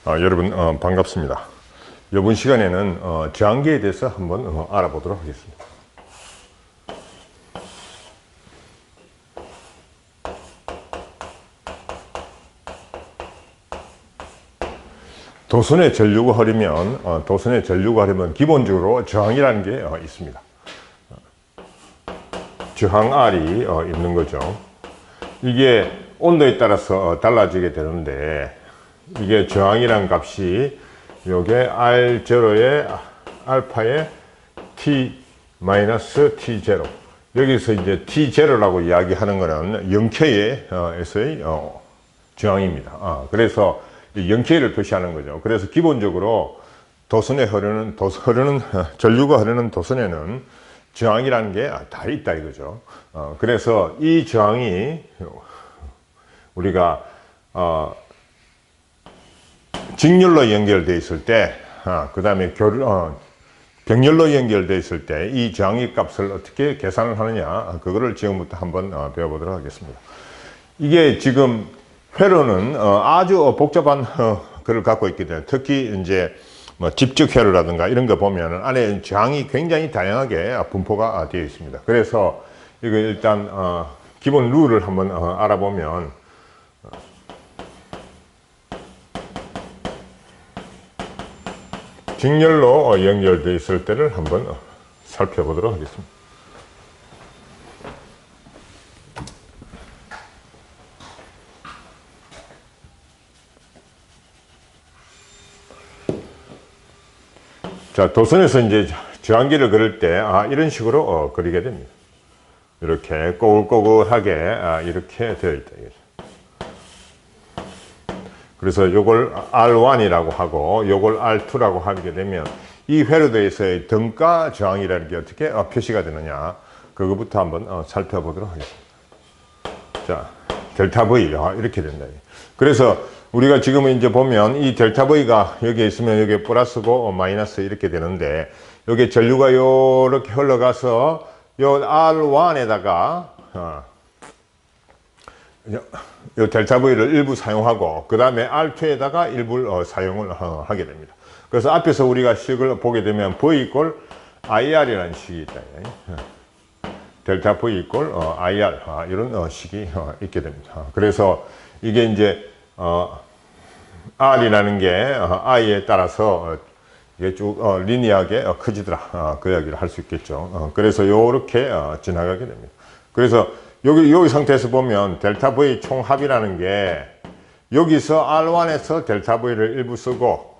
여러분 반갑습니다. 이번 시간에는 저항계에 대해서 한번 알아보도록 하겠습니다. 도선에 전류가 흐르면 기본적으로 저항이라는 게 있습니다. 저항 R이 있는 거죠. 이게 온도에 따라서 달라지게 되는데, 이게 저항이란 값이 요게 R0에 알파의 T-T0, 여기서 이제 T0라고 이야기하는 거는 영케이에서의 저항입니다. 그래서 영케이를 표시하는 거죠. 그래서 기본적으로 도선에 전류가 흐르는 도선에는 저항이라는 게 다 있다 이거죠. 그래서 이 저항이 우리가 직렬로 연결되어 있을 때, 그 다음에 병렬로 연결되어 있을 때 이 저항의 값을 어떻게 계산을 하느냐, 그거를 지금부터 한번 배워보도록 하겠습니다. 이게 지금 회로는 아주 복잡한 그걸 갖고 있기 때문에, 특히 이제 뭐 집적 회로라든가 이런 거 보면 안에 저항이 굉장히 다양하게 분포가 되어 있습니다. 그래서 이거 일단 기본 룰을 한번 알아보면, 직렬로 연결되어 있을 때를 한번 살펴보도록 하겠습니다. 자, 도선에서 이제 저항기를 그릴 때 이런 식으로 그리게 됩니다. 이렇게 꼬글꼬글하게 이렇게 되어 있다. 그래서 요걸 R1이라고 하고 요걸 R2라고 하게 되면, 이 회로도에서의 등가 저항이라는 게 어떻게 표시가 되느냐, 그거부터 한번 살펴보도록 하겠습니다. 자, 델타 V 이렇게 된다. 그래서 우리가 지금 이제 보면 이 델타 V가 여기에 있으면 여기 플러스고 마이너스 이렇게 되는데, 여기 전류가 이렇게 흘러가서 요 R1에다가 요 델타 V를 일부 사용하고, 그 다음에 R2에다가 일부 사용을 하게 됩니다. 그래서 앞에서 우리가 식을 보게 되면 V 이꼴 IR이라는 식이 있다. 델타 V 이꼴 IR, 이런 식이 있게 됩니다. 그래서 이게 이제 R이라는 게 I에 따라서 이게 쭉 리니어하게 커지더라, 그 이야기를 할 수 있겠죠. 그래서 요렇게 지나가게 됩니다. 그래서 여기 상태에서 보면 델타 V 총합이라는 게, 여기서 R1에서 델타 V를 일부 쓰고,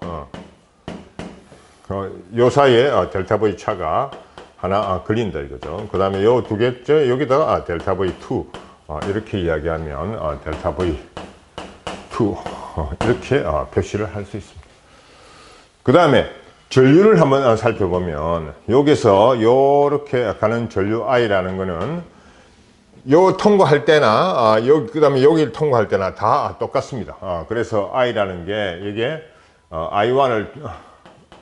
요 사이에 델타 V 차가 하나 걸린다 이거죠. 그 다음에 요 두 개째 여기다가 델타 V2 이렇게 이야기하면 델타 V2 이렇게 표시를 할 수 있습니다. 그 다음에 전류를 한번 살펴보면, 여기서 요렇게 가는 전류 I라는 거는 요 통과할 때나 그 다음에 여기를 통과할 때나 다 똑같습니다. 그래서 I라는 게 이게 I1을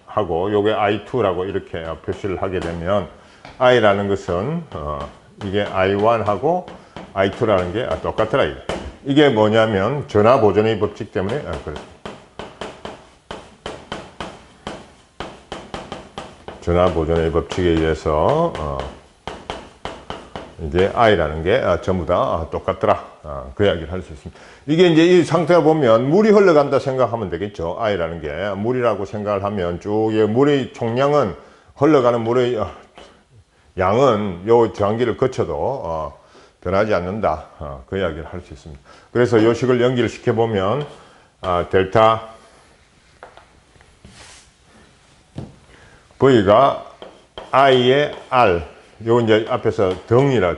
하고 요게 I2라고 이렇게 표시를 하게 되면, I라는 것은 이게 I1하고 I2라는 게 똑같더라. 이게 뭐냐면 전화 보존의 법칙 때문에 그렇습니다. 전화 보존의 법칙에 의해서 이게 I라는 게 전부 다 똑같더라, 그 이야기를 할 수 있습니다. 이게 이제 이 상태를 보면 물이 흘러간다 생각하면 되겠죠. I라는 게 물이라고 생각을 하면, 쭉 물의 총량은, 흘러가는 물의 양은 요 저항기를 거쳐도 변하지 않는다, 그 이야기를 할 수 있습니다. 그래서 이 식을 연결시켜 보면 델타 V가 I의 R, 요 이제 앞에서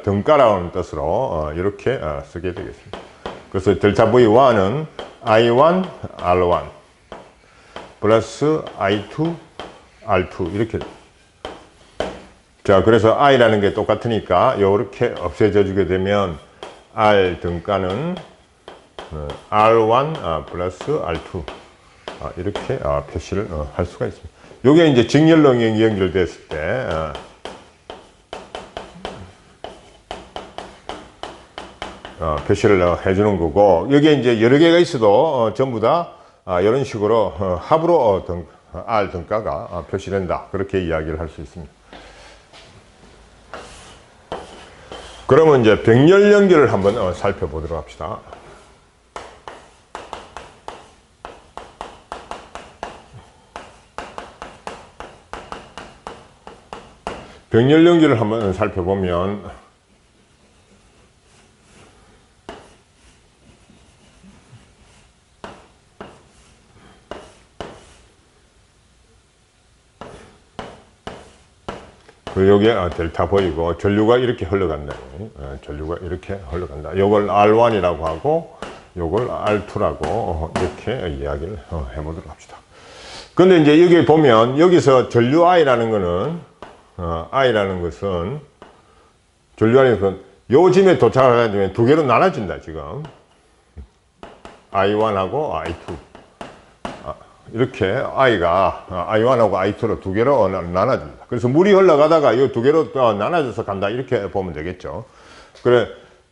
등가라는 뜻으로 이렇게 쓰게 되겠습니다. 그래서 델타 V1은 I1 R1 플러스 I2 R2 이렇게. 자, 그래서 I라는 게 똑같으니까 이렇게 없애져 주게 되면 R 등가는 R1 플러스 R2 이렇게 표시를 할 수가 있습니다. 요게 이제 직렬로 연결됐을 때 표시를 해주는 거고, 여기에 이제 여러 개가 있어도 전부 다 이런 식으로 합으로 R 등가가 표시된다. 그렇게 이야기를 할 수 있습니다. 그러면 이제 병렬 연결을 한번 살펴보도록 합시다. 병렬 연결을 한번 살펴보면 여기에 델타 보이고 전류가 이렇게 흘러간다. 전류가 이렇게 흘러간다. 요걸 R1이라고 하고 요걸 R2라고 이렇게 이야기를 해보도록 합시다. 근데 이제 여기 보면 여기서 전류 I라는 거는 I라는 것은 전류 I라는 것은 요즘에 도착을 하면 두 개로 나눠진다. 지금 I1하고 I2 이렇게 I1하고 I2로 두 개로 나눠집니다. 그래서 물이 흘러가다가 이 두 개로 나눠져서 간다. 이렇게 보면 되겠죠.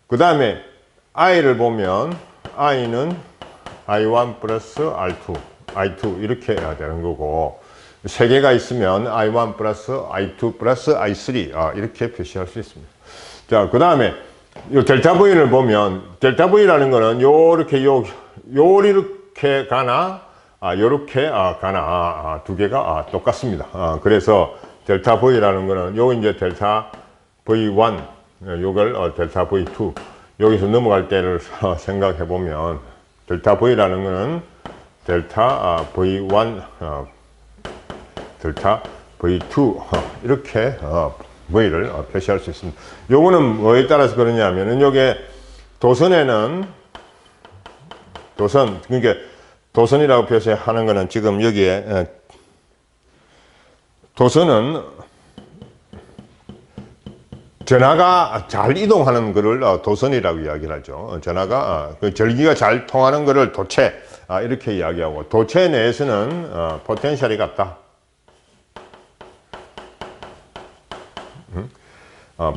그 다음에 I를 보면 I는 I1 플러스 I2 이렇게 되는 거고, 세 개가 있으면 I1 플러스 I2 플러스 I3 이렇게 표시할 수 있습니다. 자, 그 다음에 이 델타 V를 보면 델타 V라는 거는 요렇게 요렇게 가나 요렇게 가나 두 개가 똑같습니다. 그래서 델타 V라는 거는 요 이제 델타 V1 요걸 델타 V2 여기서 넘어갈 때를 생각해 보면 델타 V라는 거는 델타 V1 델타 V2 이렇게 V를 표시할 수 있습니다. 요거는 뭐에 따라서 그러냐면은 요게 도선에는 그러니까 도선이라고 표시하는 거는 지금 여기에 도선은 전하가 잘 이동하는 거를 도선이라고 이야기를 하죠. 전하가 그 전기가 잘 통하는 거를 도체 이렇게 이야기하고, 도체 내에서는 포텐셜이 같다.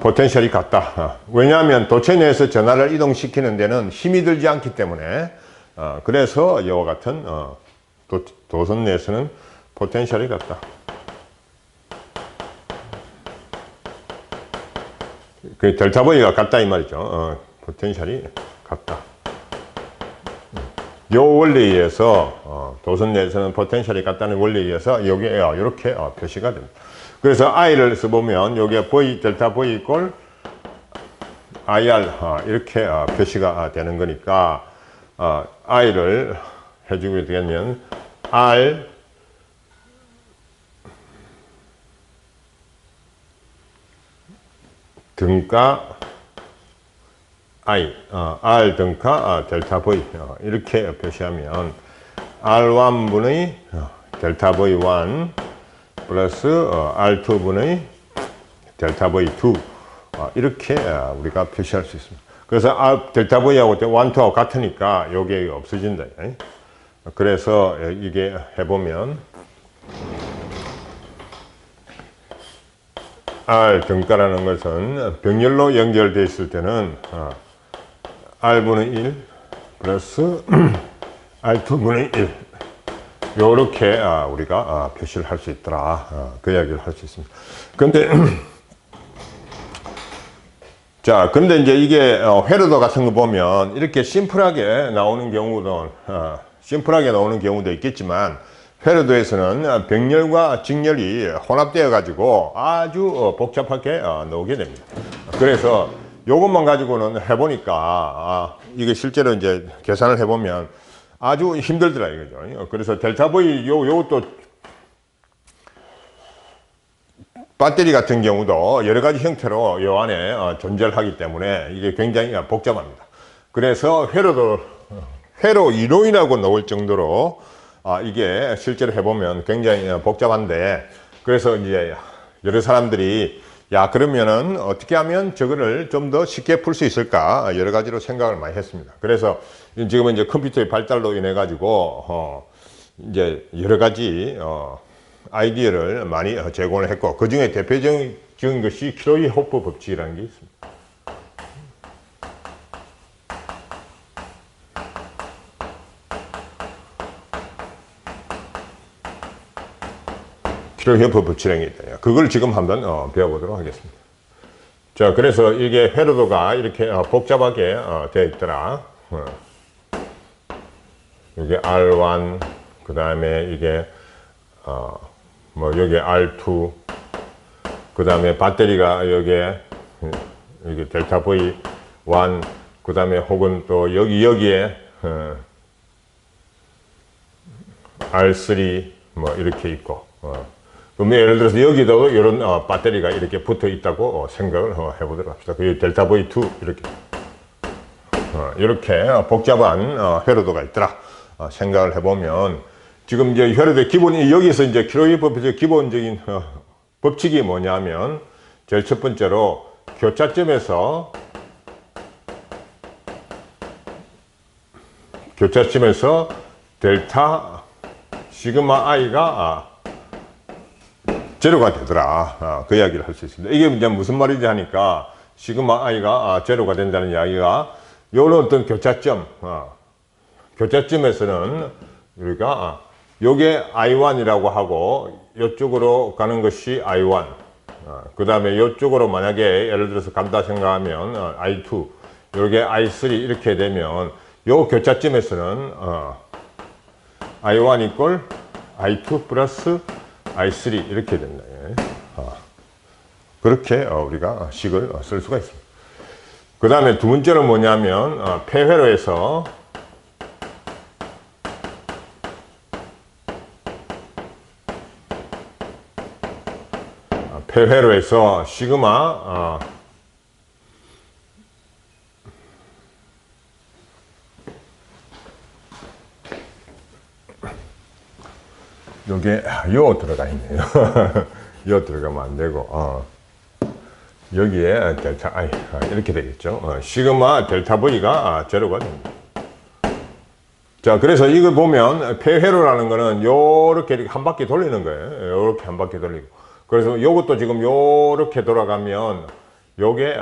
포텐셜이 같다. 왜냐하면 도체 내에서 전하를 이동시키는 데는 힘이 들지 않기 때문에 그래서 이와 같은 도선 내에서는 포텐셜이 같다. 그 델타 V가 같다 이 말이죠. 포텐셜이 같다. 요 원리에 의해서 도선 내에서는 포텐셜이 같다는 원리에 의해서 여기에 이렇게 표시가 됩니다. 그래서 I를 써보면 여기에 델타 V 이꼴 IR 이렇게 표시가 되는 거니까 I를 해주게 되면 R 등가 I R 등가 델타 V 이렇게 표시하면 R1분의 델타 V1 플러스 R2분의 델타 V2 이렇게 우리가 표시할 수 있습니다. 그래서 델타 V하고 1, 2하고 같으니까 이게 없어진다. 그래서 이게 해보면 R 등가라는 것은 병렬로 연결되어 있을 때는 R분의 1 플러스 R2분의 1 요렇게 우리가 표시를 할 수 있더라. 그 이야기를 할 수 있습니다. 근데 자, 근데 이제 이게 회로도 같은 거 보면 이렇게 심플하게 나오는 경우도 있겠지만, 회로도에서는 병렬과 직렬이 혼합되어 가지고 아주 복잡하게 나오게 됩니다. 그래서 요것만 가지고는 해보니까 이게 실제로 이제 계산을 해보면 아주 힘들더라 이거죠. 그래서 델타 V 요것도 배터리 같은 경우도 여러 가지 형태로 요 안에 존재를 하기 때문에 이게 굉장히 복잡합니다. 그래서 회로 이론이라고 나올 정도로 이게 실제로 해보면 굉장히 복잡한데, 그래서 이제 여러 사람들이 야, 그러면은 어떻게 하면 저거를 좀 더 쉽게 풀 수 있을까 여러 가지로 생각을 많이 했습니다. 그래서 지금은 이제 컴퓨터의 발달로 인해 가지고 이제 여러 가지 아이디어를 많이 제공을 했고, 그 중에 대표적인 것이 키로이-호프 법칙이라는 게 있습니다. 키로헤프 부치량이 있다. 그걸 지금 한번 배워보도록 하겠습니다. 자, 그래서 이게 회로도가 이렇게 복잡하게 되어 있더라. 이게 R1, 그 다음에 이게 뭐 여기 R2, 그 다음에 배터리가 여기에 이게 델타 V1, 그 다음에 혹은 또 여기에 R3 뭐 이렇게 있고, 그러면 예를 들어서 여기도 이런 배터리가 이렇게 붙어 있다고 생각을 해보도록 합시다. 그 델타 V2 이렇게 복잡한 회로도가 있더라 생각을 해보면, 지금 이제 회로도의 기본이 여기서 이제 키로의 법칙의 기본적인 법칙이 뭐냐면, 제일 첫 번째로 교차점에서 델타 시그마 i가 제로가 되더라. 그 이야기를 할 수 있습니다. 이게 이제 무슨 말이지 하니까, 시그마 i가 제로가 된다는 이야기가, 요런 어떤 교차점에서는 우리가 요게 i1이라고 하고 요쪽으로 가는 것이 i1, 그 다음에 요쪽으로 만약에 예를 들어서 간다 생각하면 i2, 요게 i3 이렇게 되면 요 교차점에서는 i1 이꼴 i2 플러스 i3 이렇게 된다. 그렇게 우리가 식을 쓸 수가 있습니다. 그 다음에 두 번째는 뭐냐면, 폐회로에서 시그마 요게 요 들어가 있네요. 요 들어가면 안 되고 여기에 델타 I 이렇게 되겠죠. 시그마 델타 V가 제로가 됩니다. 자, 그래서 이거 보면 폐회로라는 거는 요렇게 이렇게 한 바퀴 돌리는 거예요. 요렇게 한 바퀴 돌리고, 그래서 요것도 지금 요렇게 돌아가면 요게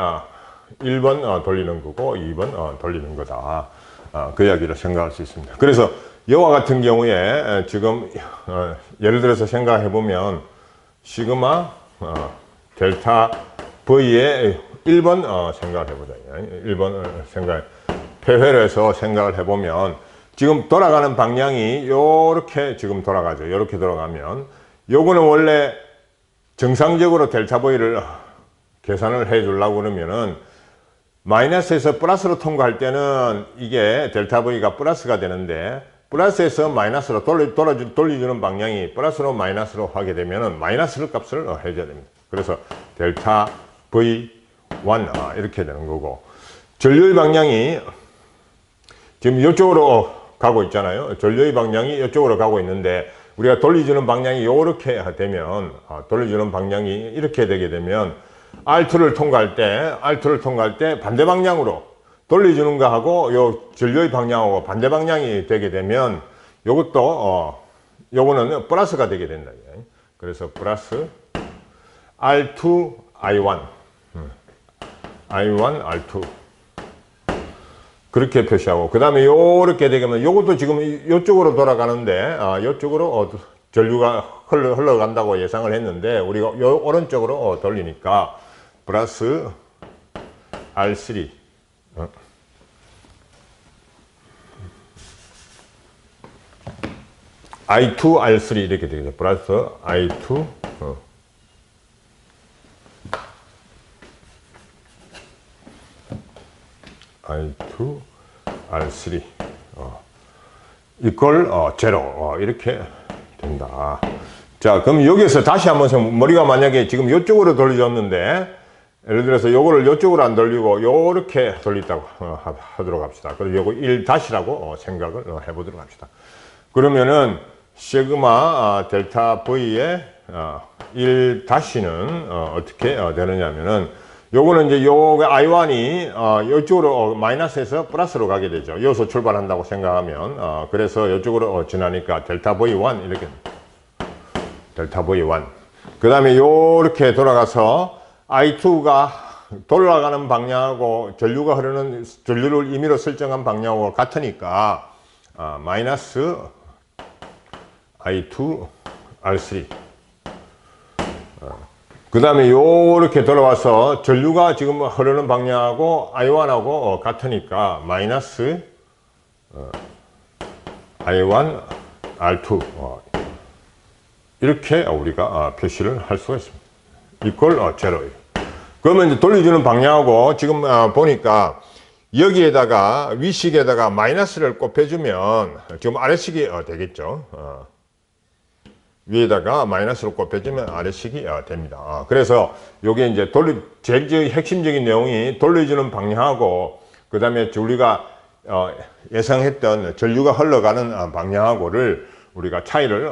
1번 돌리는 거고 2번 돌리는 거다. 그 이야기를 생각할 수 있습니다. 그래서 이와 같은 경우에 지금 예를 들어서 생각해 보면, 시그마 델타 V의 1번 생각을 해보자. 1번 폐회로에서 생각을 해보면, 지금 돌아가는 방향이 요렇게 지금 돌아가죠. 요렇게 돌아가면 요거는 원래 정상적으로 델타 V를 계산을 해 주려고 그러면은 마이너스에서 플러스로 통과할 때는 이게 델타 V가 플러스가 되는데, 플러스에서 마이너스로 돌려주는 방향이 플러스로 마이너스로 하게 되면은 마이너스 값을 해줘야 됩니다. 그래서 델타 V1 이렇게 되는 거고, 전류의 방향이 지금 이쪽으로 가고 있잖아요. 전류의 방향이 이쪽으로 가고 있는데, 우리가 돌려주는 방향이 이렇게 되면, 돌려주는 방향이 이렇게 되게 되면 R2를 통과할 때 반대 방향으로 돌려주는 거하고 요 전류의 방향하고 반대 방향이 되게 되면 요것도 요거는 플러스가 되게 된다. 그래서 플러스 R2 I1 R2 그렇게 표시하고, 그 다음에 요렇게 되면 요것도 지금 요쪽으로 돌아가는데 요쪽으로 전류가 흘러간다고 예상을 했는데, 우리가 요 오른쪽으로 돌리니까 플러스 R3 I2 R3 이렇게 되겠죠. 플러스 I2 I2 R3 이퀄 제로 이렇게 된다. 자, 그럼 여기서 다시 한번 머리가 만약에 지금 이쪽으로 돌려줬는데, 예를 들어서 요거를 이쪽으로 안 돌리고 요렇게 돌린다고 하도록 합시다. 그래서 요거 1-라고 생각을 해보도록 합시다. 그러면은 시그마 델타 V의 1-는 어떻게 되느냐면은, 요거는 이제 요게 I1이 이쪽으로 마이너스에서 플러스로 가게 되죠. 여기서 출발한다고 생각하면 그래서 이쪽으로 지나니까 델타 V1 이렇게 델타 V1. 그 다음에 요렇게 돌아가서 I2가 돌아가는 방향하고 전류가 흐르는 전류를 임의로 설정한 방향하고 같으니까 마이너스 I2 R3 그 다음에 요렇게 돌아와서 전류가 지금 흐르는 방향하고 I1하고 같으니까 마이너스 I1 R2 이렇게 우리가 표시를 할 수가 있습니다. 이퀄 제로. 그러면 이제 돌려주는 방향하고 지금 보니까 여기에다가 위식에다가 마이너스를 곱해주면 지금 아래식이 되겠죠. 위에다가 마이너스를 곱해주면 아래식이 됩니다. 그래서 요게 이제 제일 핵심적인 내용이 돌려주는 방향하고 그 다음에 우리가 예상했던 전류가 흘러가는 방향하고를 우리가 차이를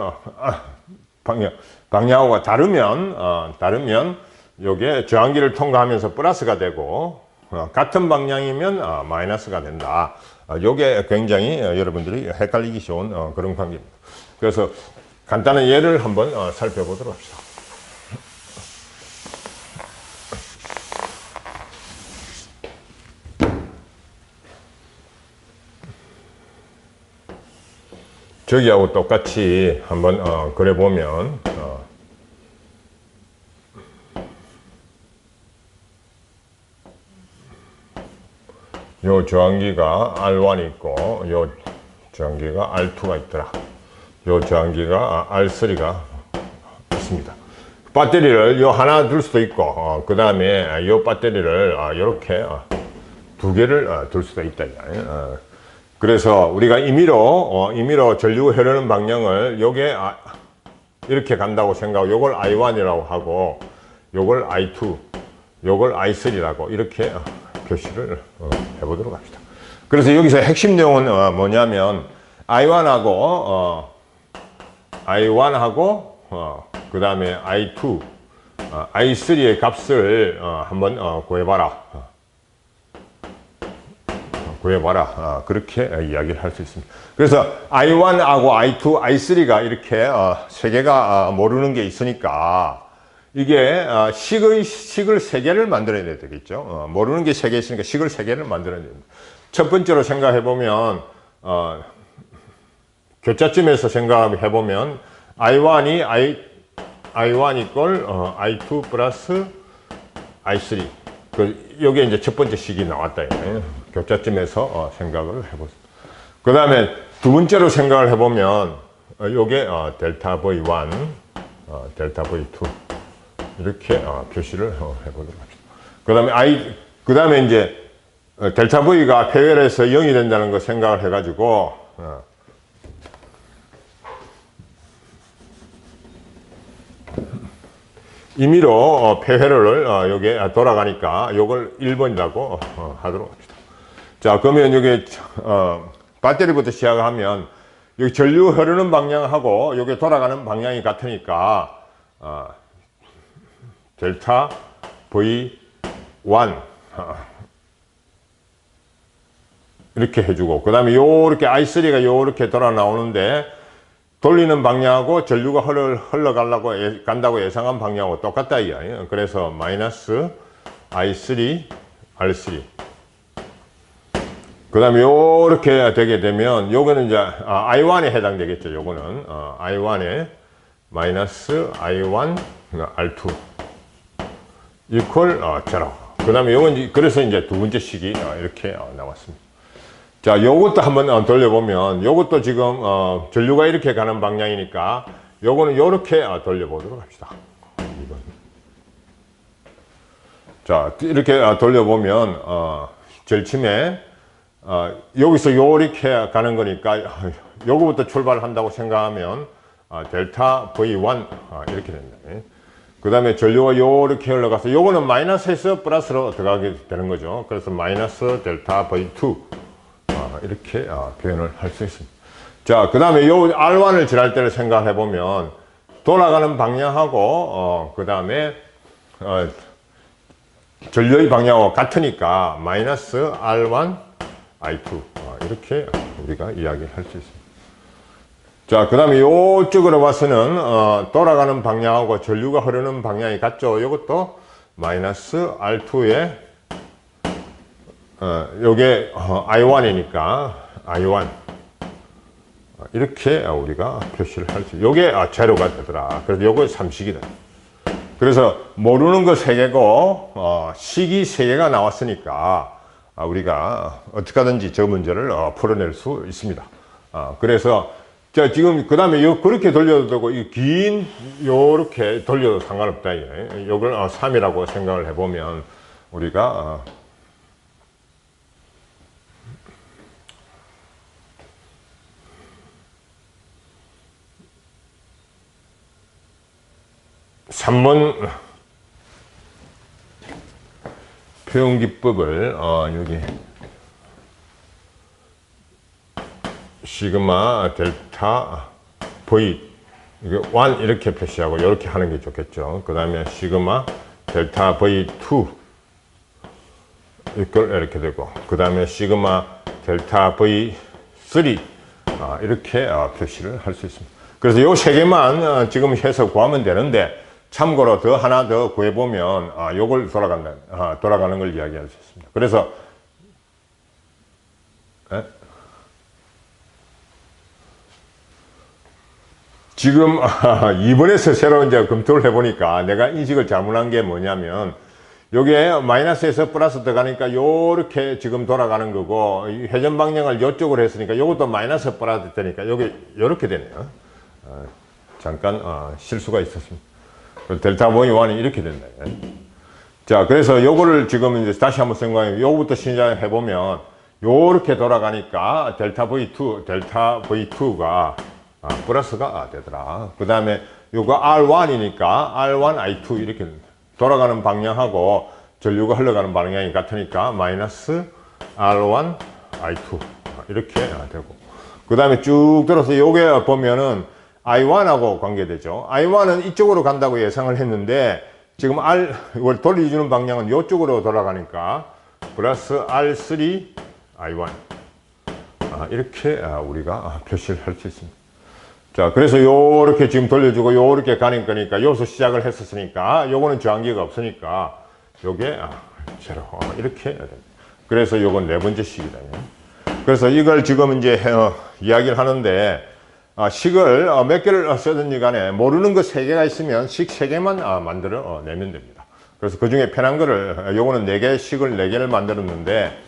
방향하고가 다르면 요게 저항기를 통과하면서 플러스가 되고 같은 방향이면 마이너스가 된다. 요게 굉장히 여러분들이 헷갈리기 쉬운 그런 관계입니다. 그래서 간단한 예를 한번 살펴보도록 합시다. 저기하고 똑같이 한번 그려보면 요 저항기가 R1이 있고 요 저항기가 R2가 있더라. 요 저항기가 R3가 있습니다. 배터리를 요 하나 둘 수도 있고 그 다음에 요 배터리를 이렇게 두 개를 둘 수도 있다. 그래서 우리가 임의로 전류 흐르는 방향을 요게 이렇게 간다고 생각하고 요걸 I1이라고 하고 요걸 I2 요걸 I3라고 이렇게 표시를 해보도록 합시다. 그래서 여기서 핵심 내용은 뭐냐면 I1하고 그 다음에 I2 I3의 값을 한번 구해봐라. 그렇게 이야기를 할 수 있습니다. 그래서 I1하고 I2, I3가 이렇게 세 개가 모르는 게 있으니까 이게 식을 세 개를 만들어야 되겠죠. 모르는 게 세 개 있으니까 식을 세 개를 만들어야 됩니다. 첫 번째로 생각해 보면 교차점에서 생각해 보면 I1 이꼴 I2 플러스 I3 요게 이제 첫 번째 식이 나왔다. 교차점에서 생각을 해보습니다. 그 다음에 두 번째로 생각을 해보면 요게 델타 V1 델타 V2 이렇게 표시를 해보도록 합시다. 그 다음에 이제 델타 V가 폐열에서 0이 된다는 거 생각을 해가지고 임의로 폐회로를 여기에 돌아가니까 요걸 1번이라고 하도록 합시다. 자, 그러면 여기 배터리부터 시작하면 여기 전류 흐르는 방향하고 여기 돌아가는 방향이 같으니까 델타 V1 이렇게 해주고 그 다음에 요렇게 I3가 요렇게 돌아 나오는데 돌리는 방향하고 전류가 간다고 예상한 방향하고 똑같다 이야. 그래서 마이너스 I3 R3 그 다음에 요렇게 되게 되면 요거는 이제 I1에 해당되겠죠. 요거는 I1에 마이너스 I1 R2 이퀄 제로. 그 다음에 요건 그래서 이제 두 번째 식이 이렇게 나왔습니다. 자, 요것도 한번 돌려보면 요것도 지금 전류가 이렇게 가는 방향이니까 요거는 요렇게 돌려보도록 합시다. 자, 이렇게 돌려보면 제일 처음에 여기서 요렇게 가는 거니까 요거부터 출발을 한다고 생각하면 델타 V1 이렇게 됩니다. 그 다음에 전류가 요렇게 흘러가서 요거는 마이너스에서 플러스로 들어가게 되는 거죠. 그래서 마이너스 델타 V2 이렇게 표현을 할 수 있습니다. 자, 그 다음에 요 R1을 지날 때를 생각해 보면 돌아가는 방향하고 그 다음에 전류의 방향하고 같으니까 마이너스 R1 I2 이렇게 우리가 이야기할 수 있습니다. 자, 그 다음에 요쪽으로 봐서는 돌아가는 방향하고 전류가 흐르는 방향이 같죠. 이것도 마이너스 R2에 요게 I1이니까 I1 이렇게 우리가 표시를 할 수 있어요. 요게 제로가 되더라. 그래서 요거 3식이다. 그래서 모르는 거 3개고 식이 3개가 나왔으니까 우리가 어떻게 하든지 저 문제를 풀어낼 수 있습니다. 그래서 자, 지금 그 다음에 그렇게 돌려도 되고 긴 요렇게 돌려도 상관없다. 이걸 3이라고 생각을 해보면 우리가 3번 표현기법을 여기 시그마 델타 V 이게 1 이렇게 표시하고 이렇게 하는 게 좋겠죠. 그 다음에 시그마 델타 V2 이걸 이렇게 되고 그 다음에 시그마 델타 V3 이렇게 표시를 할 수 있습니다. 그래서 요 3개만 지금 해서 구하면 되는데 참고로 하나 더 구해보면 요걸 돌아가는 걸 이야기할 수 있습니다. 그래서 지금 2번에서 새로 이제 검토를 해보니까 내가 인식을 잘못한 게 뭐냐면 요게 마이너스에서 플러스 들어가니까 요렇게 지금 돌아가는 거고 회전 방향을 요쪽으로 했으니까 요것도 마이너스 플러스 되니까 요게 요렇게 되네요. 잠깐 실수가 있었습니다. 델타 보이 1이 이렇게 된다. 자, 그래서 요거를 지금 이제 다시 한번 생각해 요거부터 시작해 보면 요렇게 돌아가니까 델타 V2가 플러스가 되더라. 그 다음에 요거 R1이니까 R1 I2 이렇게 돌아가는 방향하고 전류가 흘러가는 방향이 같으니까 마이너스 R1 I2 이렇게 되고 그 다음에 쭉 들어서 요게 보면은 I1하고 관계되죠. I1은 이쪽으로 간다고 예상을 했는데 지금 이걸 돌려주는 방향은 이쪽으로 돌아가니까 플러스 R3 I1 이렇게 우리가 표시를 할 수 있습니다. 자, 그래서 요렇게 지금 돌려주고 요렇게 가는 거니까 여기서 시작을 했었으니까 요거는 저항기가 없으니까 요게 제로 이렇게 됩니다. 그래서 요건 4번째 식이다. 그래서 이걸 지금 이제 이야기를 하는데 식을 몇 개를 쓰든지 간에 모르는 거 3개가 있으면 식 3개만 만들어 내면 됩니다. 그래서 그 중에 편한 거를 요거는 4개 식을 4개를 만들었는데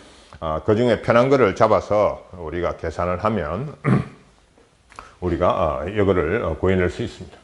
그 중에 편한 거를 잡아서 우리가 계산을 하면 우리가 이거를 구해낼 수 있습니다.